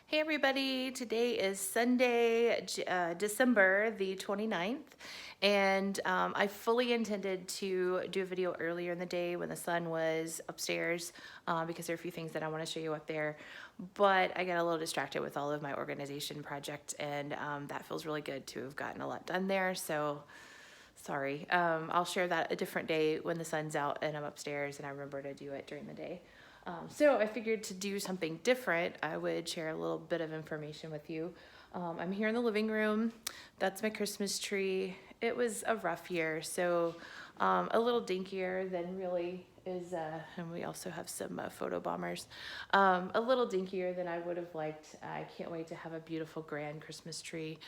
Hey everybody, today is Sunday, December the 29th, and I fully intended to do a video earlier in the day when the sun was upstairs because there are a few things that I want to show you up there, but I got a little distracted with all of my organization project, and that feels really good to have gotten a lot done there, so sorry. I'll share that a different day when the sun's out and I'm upstairs and I remember to do it during the day. So I figured to do something different, I would share a little bit of information with you. I'm here in the living room. That's my Christmas tree. It was a rough year, so a little dinkier than really is, and we also have some photo bombers, a little dinkier than I would have liked. I can't wait to have a beautiful grand Christmas tree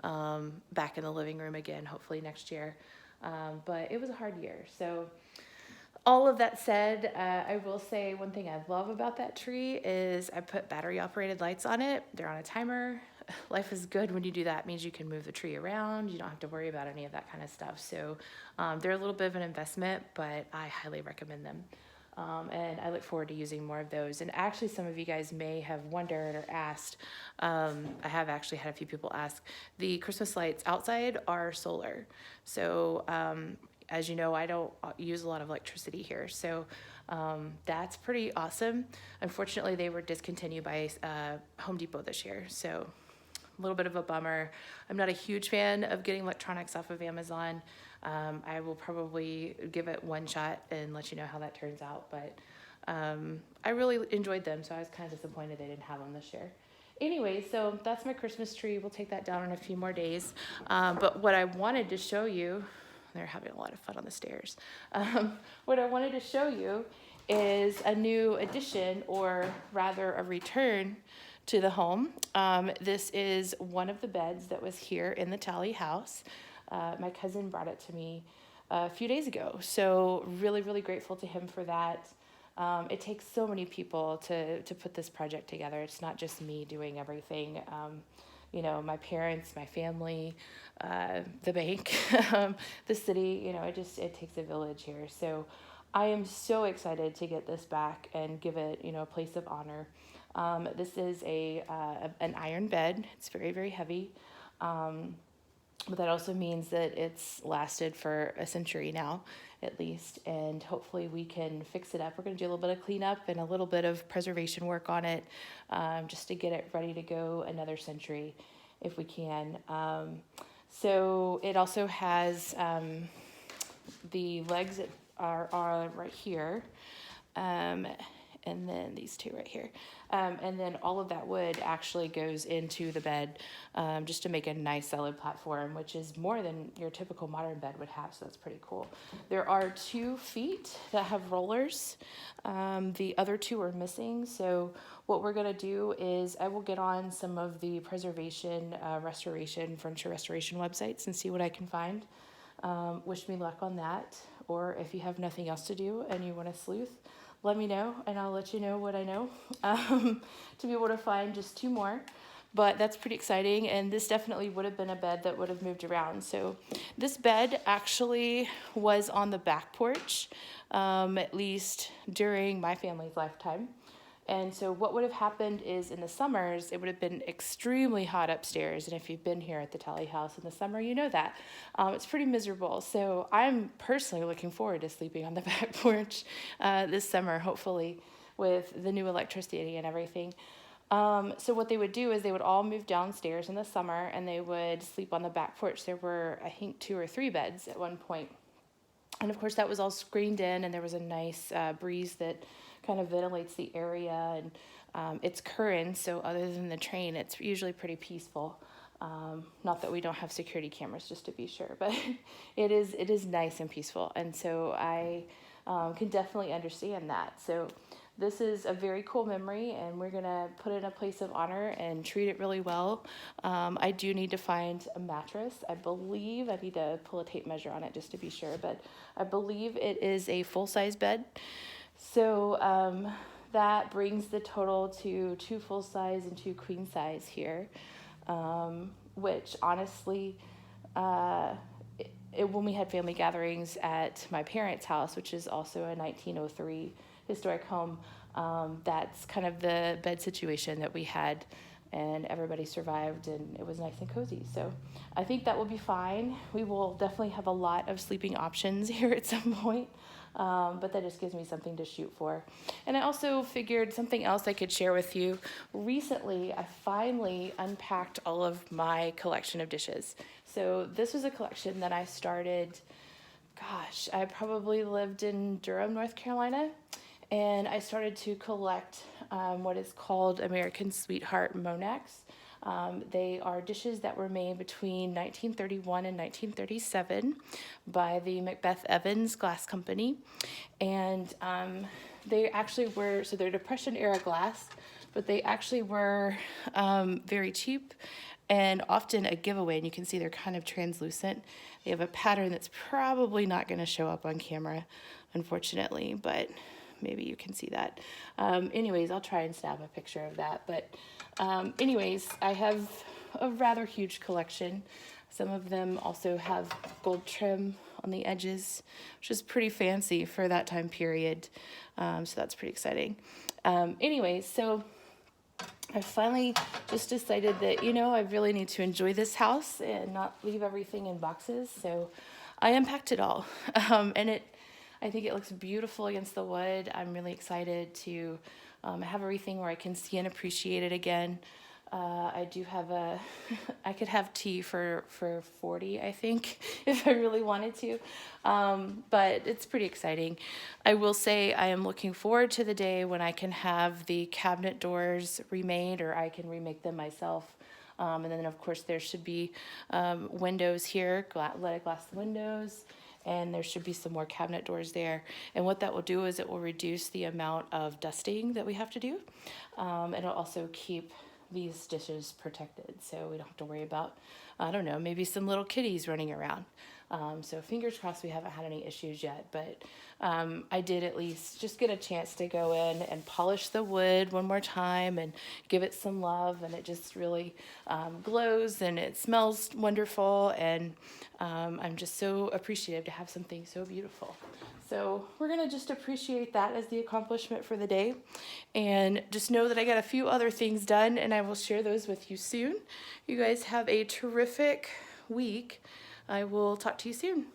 back in the living room again, hopefully next year. But it was a hard year, so all of that said, I will say one thing I love about that tree is I put battery operated lights on it. They're on a timer. Life is good when you do that. It means you can move the tree around. You don't have to worry about any of that kind of stuff. So they're a little bit of an investment, but I highly recommend them. And I look forward to using more of those. And actually, some of you guys may have wondered or asked, I have actually had a few people ask, the Christmas lights outside are solar. So as you know, I don't use a lot of electricity here, so that's pretty awesome. Unfortunately, they were discontinued by Home Depot this year, so a little bit of a bummer. I'm not a huge fan of getting electronics off of Amazon. I will probably give it one shot and let you know how that turns out, but I really enjoyed them, so I was kind of disappointed they didn't have them this year. Anyway, so that's my Christmas tree. We'll take that down in a few more days. But what I wanted to show you, they're having a lot of fun on the stairs. What I wanted to show you is a new addition, or rather a return to the home. This is one of the beds that was here in the Talley House. My cousin brought it to me a few days ago, so really, really grateful to him for that. It takes so many people to put this project together. It's not just me doing everything. You know, my parents, my family, the bank, the city, you know, it takes a village here. So I am so excited to get this back and give it, you know, a place of honor. This is an iron bed. It's very, very heavy. But that also means that it's lasted for a century now, at least, and hopefully we can fix it up. We're going to do a little bit of cleanup and a little bit of preservation work on it, just to get it ready to go another century if we can. So it also has the legs that are right here, and then these two right here. And then all of that wood actually goes into the bed just to make a nice solid platform, which is more than your typical modern bed would have, so that's pretty cool. There are 2 feet that have rollers. The other 2 are missing, so what we're gonna do is I will get on some of the preservation, furniture restoration websites and see what I can find. Wish me luck on that, or if you have nothing else to do and you want to sleuth, let me know and I'll let you know what I know to be able to find just 2 more. But that's pretty exciting, and this definitely would have been a bed that would have moved around. So this bed actually was on the back porch, at least during my family's lifetime. And so what would have happened is in the summers, it would have been extremely hot upstairs. And if you've been here at the Talley House in the summer, you know that. It's pretty miserable. So I'm personally looking forward to sleeping on the back porch this summer, hopefully, with the new electricity and everything. So what they would do is they would all move downstairs in the summer and they would sleep on the back porch. There were, I think, 2 or 3 beds at one point. And of course that was all screened in, and there was a nice breeze that kind of ventilates the area, and it's current, so other than the train, it's usually pretty peaceful. Not that we don't have security cameras, just to be sure, but it is nice and peaceful, and so I can definitely understand that. So this is a very cool memory, and we're gonna put it in a place of honor and treat it really well. I do need to find a mattress. I believe I need to pull a tape measure on it just to be sure, but I believe it is a full-size bed. So that brings the total to 2 full-size and 2 queen-size here, which honestly, when we had family gatherings at my parents' house, which is also a 1903 historic home, that's kind of the bed situation that we had and everybody survived, and it was nice and cozy. So I think that will be fine. We will definitely have a lot of sleeping options here at some point, but that just gives me something to shoot for. And I also figured something else I could share with you. Recently, I finally unpacked all of my collection of dishes. So this was a collection that I started, gosh, I probably lived in Durham, North Carolina, and I started to collect what is called American Sweetheart Monax. They are dishes that were made between 1931 and 1937 by the Macbeth Evans Glass Company. And they actually were, so they're Depression era glass, but they actually were very cheap and often a giveaway. And you can see they're kind of translucent. They have a pattern that's probably not going to show up on camera, unfortunately, but maybe you can see that. Anyways, I'll try and snap a picture of that. But anyways, I have a rather huge collection. Some of them also have gold trim on the edges, which is pretty fancy for that time period. So that's pretty exciting. Anyways, so I finally just decided that, you know, I really need to enjoy this house and not leave everything in boxes. So I unpacked it all. And I think it looks beautiful against the wood. I'm really excited to have everything where I can see and appreciate it again. I do have I could have tea for 40, I think, if I really wanted to. But it's pretty exciting. I will say I am looking forward to the day when I can have the cabinet doors remade, or I can remake them myself. And then, of course, there should be windows here, leaded glass windows, and there should be some more cabinet doors there. And what that will do is it will reduce the amount of dusting that we have to do. It'll also keep these dishes protected, so we don't have to worry about, I don't know, maybe some little kitties running around. So fingers crossed we haven't had any issues yet, but I did at least just get a chance to go in and polish the wood one more time and give it some love, and it just really glows and it smells wonderful, and I'm just so appreciative to have something so beautiful. So we're going to just appreciate that as the accomplishment for the day, and just know that I got a few other things done, and I will share those with you soon. You guys have a terrific week. I will talk to you soon.